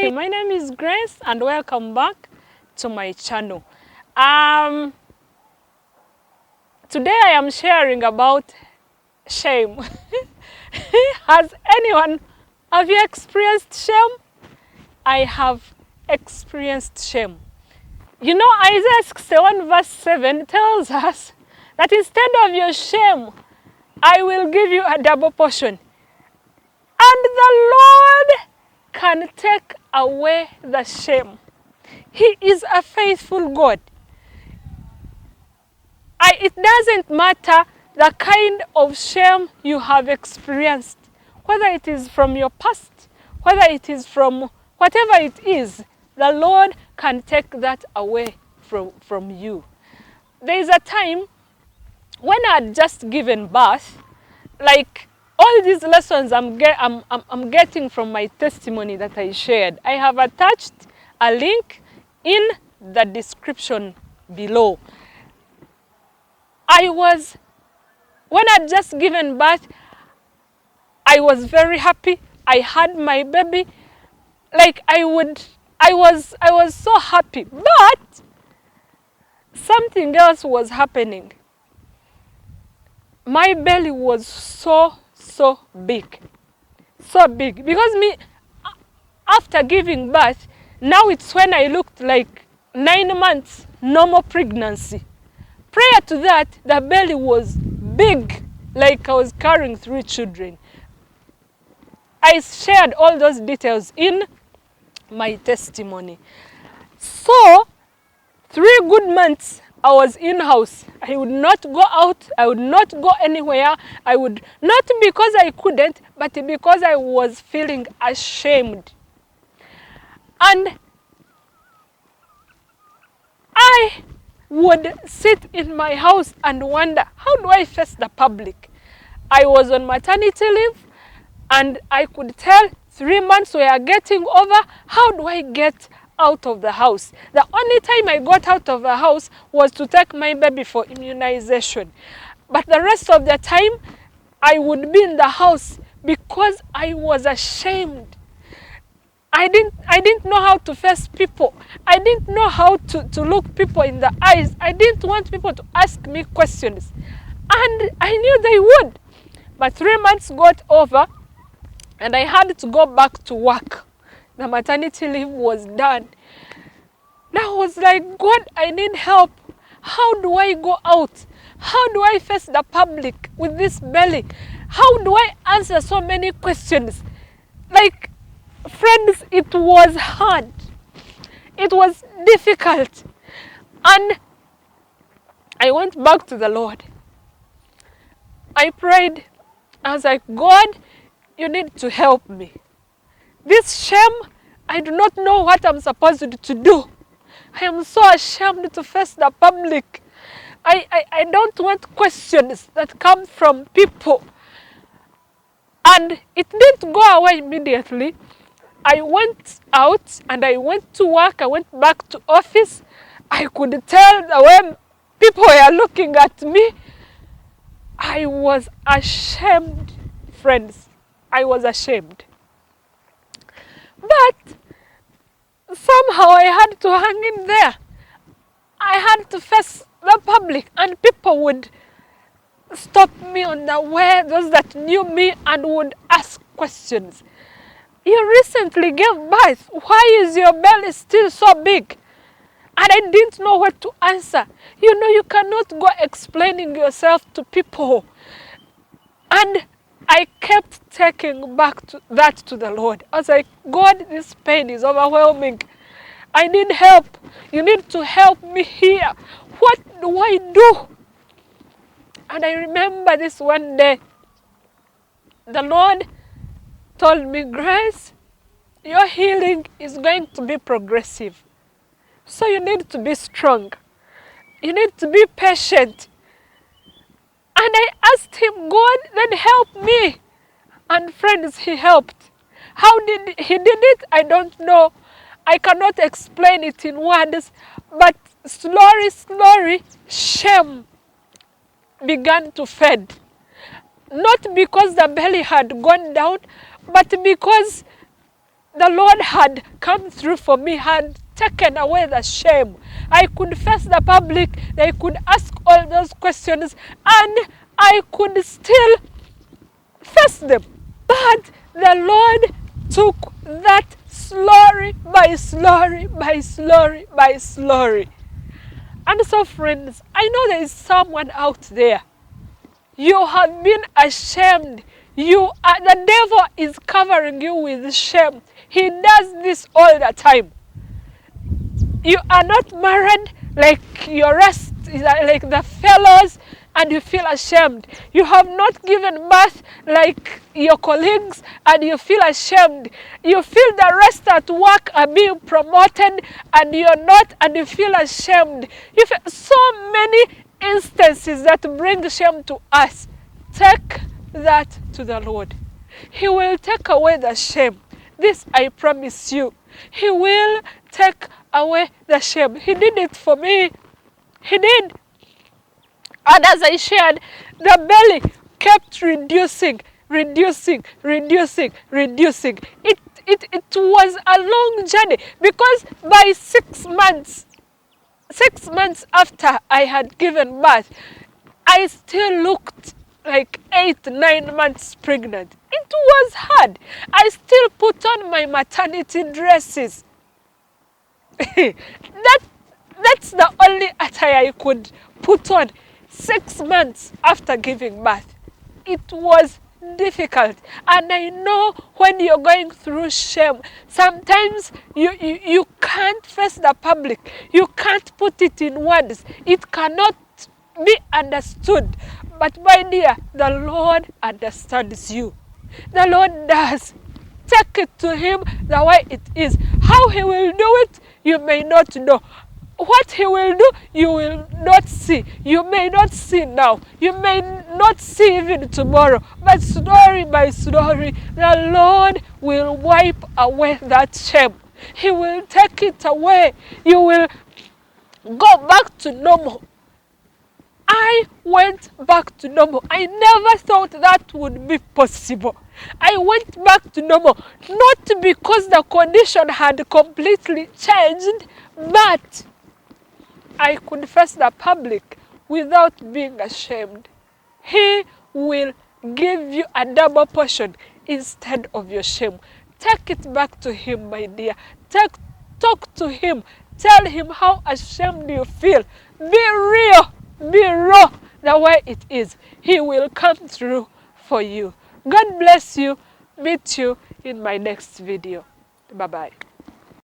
Hi, my name is Grace and welcome back to my channel. Today I am sharing about shame. Have you experienced shame? I have experienced shame. You know, Isaiah 61 verse 7 tells us that instead of your shame, I will give you a double portion. And the Lord can take away the shame. He is a faithful God. It doesn't matter the kind of shame you have experienced, whether it is from your past, whether it is from whatever it is, the Lord can take that away from you. There is a time when I had just given birth, like all these lessons I'm getting from my testimony that I shared. I have attached a link in the description below. When I'd just given birth, I was very happy. I had my baby. Like I was so happy. But something else was happening. My belly was so big. So big. Because after giving birth, now it's when I looked like 9 months, normal pregnancy. Prior to that, the belly was big, like I was carrying 3 children. I shared all those details in my testimony. So, 3 good months I was in-house. I would not go out. I would not go anywhere. I would, not because I couldn't, but because I was feeling ashamed. And I would sit in my house and wonder, how do I face the public? I was on maternity leave and I could tell 3 months were getting over. How do I get out of the house? The only time I got out of the house was to take my baby for immunization. But the rest of the time, I would be in the house because I was ashamed. I didn't know how to face people. I didn't know how to look people in the eyes. I didn't want people to ask me questions. And I knew they would. But 3 months got over and I had to go back to work. The maternity leave was done. Now I was like, God, I need help. How do I go out? How do I face the public with this belly? How do I answer so many questions? Like, friends, it was hard. It was difficult. And I went back to the Lord. I prayed. I was like, God, you need to help me. This shame, I do not know what I'm supposed to do. I am so ashamed to face the public. I don't want questions that come from people. And it didn't go away immediately. I went out and I went to work. I went back to office. I could tell the way people were looking at me. I was ashamed, friends. I was ashamed. But somehow I had to hang in there. I had to face the public and people would stop me on the way, those that knew me, and would ask questions. You recently gave birth. Why is your belly still so big? And I didn't know what to answer. You know, you cannot go explaining yourself to people. And I kept taking back that to the Lord. I was like, God, this pain is overwhelming. I need help. You need to help me here. What do I do? And I remember this one day, the Lord told me, Grace, your healing is going to be progressive. So you need to be strong. You need to be patient. And I asked him, God, then help me. And friends, he helped. How did he did it? I don't know. I cannot explain it in words. But slowly, shame began to fade. Not because the belly had gone down, but because the Lord had come through for me, had taken away the shame. I could face the public, they could ask all those questions, and I could still face them. But the Lord took that slowly by slowly by slowly by slowly. And so, friends, I know there is someone out there. You have been ashamed. The devil is covering you with shame. He does this all the time. You are not married like your rest, like the fellows, and you feel ashamed. You have not given birth like your colleagues, and you feel ashamed. You feel the rest at work are being promoted, and you're not, and you feel ashamed. You feel so many instances that bring shame to us. Take that to the Lord. He will take away the shame. This I promise you. He will take away the shame. He did it for me. He did. And as I shared, the belly kept reducing. It was a long journey, because by 6 months after I had given birth, I still looked like 8-9 months pregnant. It was hard. I still put on my maternity dresses. That's the only attire I could put on 6 months after giving birth. It was difficult, and I know when you're going through shame, sometimes you can't face the public. You can't put it in words. It cannot be understood. But my dear, the Lord understands you. The Lord does. Take it to him the way it is. How he will do it, you may not know. What he will do, you will not see. You may not see now. You may not see even tomorrow. But slowly by slowly, the Lord will wipe away that shame. He will take it away. You will go back to normal. I went back to normal. I never thought that would be possible. I went back to normal, not because the condition had completely changed, but I could face the public without being ashamed. He will give you a double portion instead of your shame. Take it back to him, my dear. Talk to him. Tell him how ashamed you feel. Be real. Be raw the way it is. He will come through for you. God bless you. Meet you in my next video. Bye-bye.